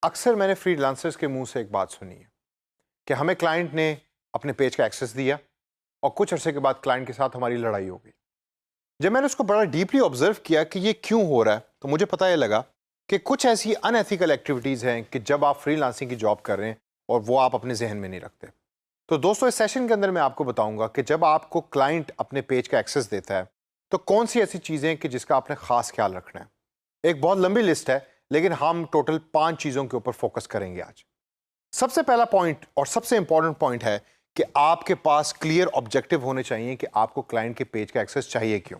अक्सर मैंने फ्रीलांसर्स के मुंह से एक बात सुनी है कि हमें क्लाइंट ने अपने पेज का एक्सेस दिया और कुछ अरसे के बाद क्लाइंट के साथ हमारी लड़ाई हो गई। जब मैंने उसको बड़ा डीपली ऑब्जर्व किया कि ये क्यों हो रहा है तो मुझे पता ये लगा कि कुछ ऐसी अनएथिकल एक्टिविटीज़ हैं कि जब आप फ्रीलांसिंग की जॉब कर रहे हैं और वो आप अपने जहन में नहीं रखते। तो दोस्तों, इस सेशन के अंदर मैं आपको बताऊंगा कि जब आपको क्लाइंट अपने पेज का एक्सेस देता है तो कौन सी ऐसी चीज़ें कि जिसका आपने ख़ास ख्याल रखना है। एक बहुत लंबी लिस्ट है, लेकिन हम टोटल 5 चीज़ों के ऊपर फोकस करेंगे आज। सबसे पहला पॉइंट और सबसे इंपॉर्टेंट पॉइंट है कि आपके पास क्लियर ऑब्जेक्टिव होने चाहिए कि आपको क्लाइंट के पेज का एक्सेस चाहिए क्यों।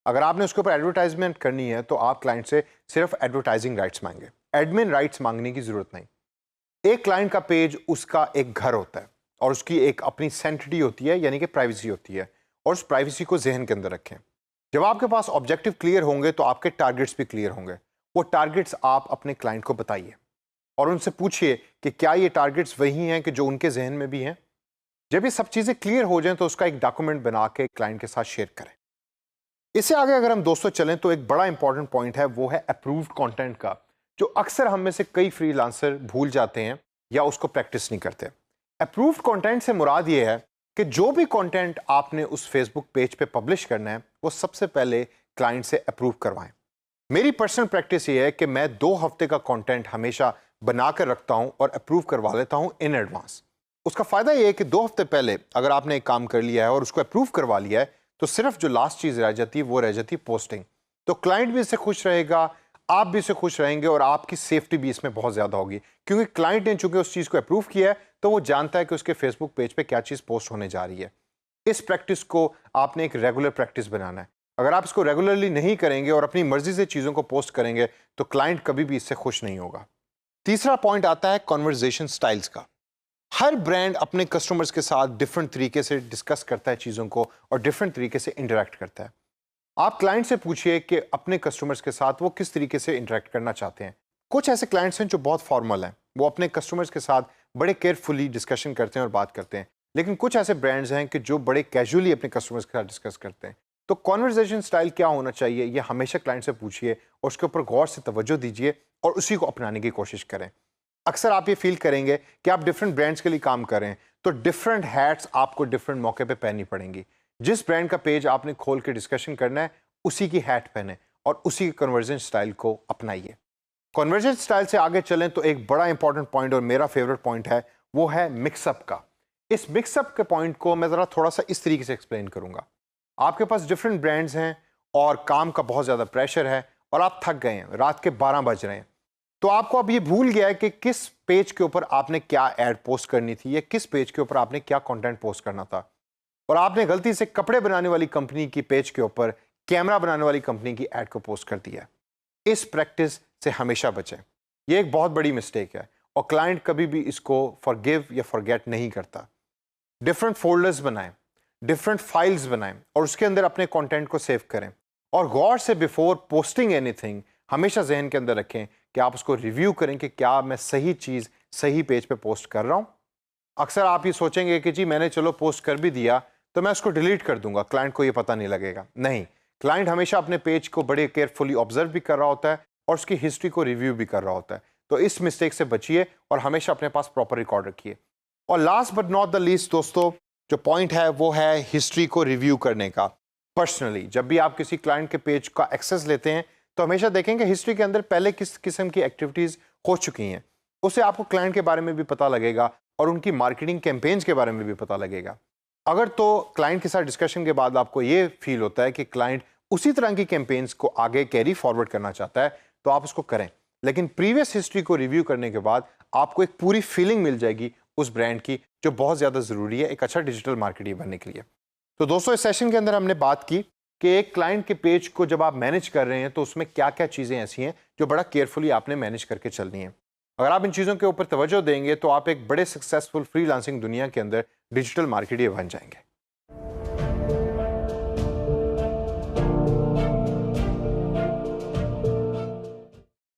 अगर आपने उसके ऊपर एडवर्टाइजमेंट करनी है तो आप क्लाइंट से सिर्फ एडवर्टाइजिंग राइट्स मांगे, एडमिन राइट्स मांगने की जरूरत नहीं। एक क्लाइंट का पेज उसका एक घर होता है और उसकी एक अपनी सेंटिटी होती है, यानी कि प्राइवेसी होती है, और उस प्राइवेसी को जहन के अंदर रखें। जब आपके पास ऑब्जेक्टिव क्लियर होंगे तो आपके टारगेट्स भी क्लियर होंगे। वो टारगेट्स आप अपने क्लाइंट को बताइए और उनसे पूछिए कि क्या ये टारगेट्स वही हैं कि जो उनके जहन में भी हैं। जब ये सब चीज़ें क्लियर हो जाएं तो उसका एक डॉक्यूमेंट बना के क्लाइंट के साथ शेयर करें। इससे आगे अगर हम दोस्तों चलें तो एक बड़ा इंपॉर्टेंट पॉइंट है, वो है अप्रूव्ड कंटेंट का, जो अक्सर हम में से कई फ्रीलांसर भूल जाते हैं या उसको प्रैक्टिस नहीं करते। अप्रूव्ड कंटेंट से मुराद ये है कि जो भी कंटेंट आपने उस फेसबुक पेज पे पब्लिश करना है वो सबसे पहले क्लाइंट से अप्रूव करवाएं। मेरी पर्सनल प्रैक्टिस ये है कि मैं 2 हफ्ते का कंटेंट हमेशा बनाकर रखता हूं और अप्रूव करवा लेता हूं इन एडवांस। उसका फायदा ये है कि 2 हफ्ते पहले अगर आपने एक काम कर लिया है और उसको अप्रूव करवा लिया है तो सिर्फ जो लास्ट चीज रह जाती है वो रह जाती है पोस्टिंग। तो क्लाइंट भी इससे खुश रहेगा, आप भी इससे खुश रहेंगे और आपकी सेफ्टी भी इसमें बहुत ज्यादा होगी, क्योंकि क्लाइंट ने चूंकि उस चीज को अप्रूव किया है तो वो जानता है कि उसके फेसबुक पेज पे क्या चीज पोस्ट होने जा रही है। इस प्रैक्टिस को आपने एक रेगुलर प्रैक्टिस बनाना है। अगर आप इसको रेगुलरली नहीं करेंगे और अपनी मर्जी से चीज़ों को पोस्ट करेंगे तो क्लाइंट कभी भी इससे खुश नहीं होगा। तीसरा पॉइंट आता है कन्वर्सेशन स्टाइल्स का। हर ब्रांड अपने कस्टमर्स के साथ डिफरेंट तरीके से डिस्कस करता है चीज़ों को और डिफरेंट तरीके से इंटरेक्ट करता है। आप क्लाइंट से पूछिए कि अपने कस्टमर्स के साथ वो किस तरीके से इंटरेक्ट करना चाहते हैं। कुछ ऐसे क्लाइंट्स हैं जो बहुत फॉर्मल हैं, वो अपने कस्टमर्स के साथ बड़े केयरफुली डिस्कशन करते हैं और बात करते हैं, लेकिन कुछ ऐसे ब्रांड्स हैं कि जो बड़े कैजुअली अपने कस्टमर्स के साथ डिस्कस करते हैं। तो कॉन्वर्जेशन स्टाइल क्या होना चाहिए ये हमेशा क्लाइंट से पूछिए और उसके ऊपर गौर से तवज्जो दीजिए और उसी को अपनाने की कोशिश करें। अक्सर आप ये फील करेंगे कि आप डिफरेंट ब्रांड्स के लिए काम कर रहे हैं तो डिफरेंट हैट्स आपको डिफरेंट मौके पे पहननी पड़ेंगी। जिस ब्रांड का पेज आपने खोल के डिस्कशन करना है उसी की हैट पहने और उसी के कन्वर्जन स्टाइल को अपनाइए। कन्वर्जन स्टाइल से आगे चलें तो एक बड़ा इंपॉर्टेंट पॉइंट और मेरा फेवरेट पॉइंट है, वो है मिक्सअप का। इस मिक्सअप के पॉइंट को मैं ज़रा थोड़ा सा इस तरीके से एक्सप्लेन करूंगा। आपके पास डिफरेंट ब्रांड्स हैं और काम का बहुत ज़्यादा प्रेशर है और आप थक गए हैं, रात के 12 बज रहे हैं, तो आपको अब ये भूल गया है कि किस पेज के ऊपर आपने क्या ऐड पोस्ट करनी थी या किस पेज के ऊपर आपने क्या कंटेंट पोस्ट करना था, और आपने गलती से कपड़े बनाने वाली कंपनी की पेज के ऊपर कैमरा बनाने वाली कंपनी की ऐड को पोस्ट कर दिया। इस प्रैक्टिस से हमेशा बचें, ये एक बहुत बड़ी मिस्टेक है और क्लाइंट कभी भी इसको फॉरगिव या फॉरगेट नहीं करता। डिफरेंट फोल्डर्स बनाएं, डिफरेंट फाइल्स बनाएं और उसके अंदर अपने कंटेंट को सेव करें और गौर से बिफोर पोस्टिंग एनीथिंग हमेशा जहन के अंदर रखें कि आप उसको रिव्यू करें कि क्या मैं सही चीज़ सही पेज पे पोस्ट कर रहा हूं। अक्सर आप ये सोचेंगे कि जी मैंने चलो पोस्ट कर भी दिया तो मैं उसको डिलीट कर दूंगा, क्लाइंट को ये पता नहीं लगेगा। नहीं, क्लाइंट हमेशा अपने पेज को बड़े केयरफुली ऑब्जर्व भी कर रहा होता है और उसकी हिस्ट्री को रिव्यू भी कर रहा होता है। तो इस मिस्टेक से बचिए और हमेशा अपने पास प्रॉपर रिकॉर्ड रखिए। और last but not the least दोस्तों, जो पॉइंट है वो है हिस्ट्री को रिव्यू करने का। पर्सनली जब भी आप किसी क्लाइंट के पेज का एक्सेस लेते हैं तो हमेशा देखेंगे हिस्ट्री के अंदर पहले किस किस्म की एक्टिविटीज़ हो चुकी हैं। उससे आपको क्लाइंट के बारे में भी पता लगेगा और उनकी मार्केटिंग कैंपेन्स के बारे में भी पता लगेगा। अगर तो क्लाइंट के साथ डिस्कशन के बाद आपको ये फील होता है कि क्लाइंट उसी तरह की कैंपेन्स को आगे कैरी फॉरवर्ड करना चाहता है तो आप उसको करें, लेकिन प्रीवियस हिस्ट्री को रिव्यू करने के बाद आपको एक पूरी फीलिंग मिल जाएगी उस ब्रांड की, जो बहुत ज़्यादा ज़रूरी है एक अच्छा डिजिटल मार्केटर बनने के लिए। तो दोस्तों, इस सेशन के अंदर हमने बात की कि एक क्लाइंट के पेज को जब आप मैनेज कर रहे हैं तो उसमें क्या क्या चीज़ें ऐसी हैं जो बड़ा केयरफुली आपने मैनेज करके चलनी है। अगर आप इन चीज़ों के ऊपर तवज्जो देंगे तो आप एक बड़े सक्सेसफुल फ्रीलांसिंग दुनिया के अंदर डिजिटल मार्केटर बन जाएंगे।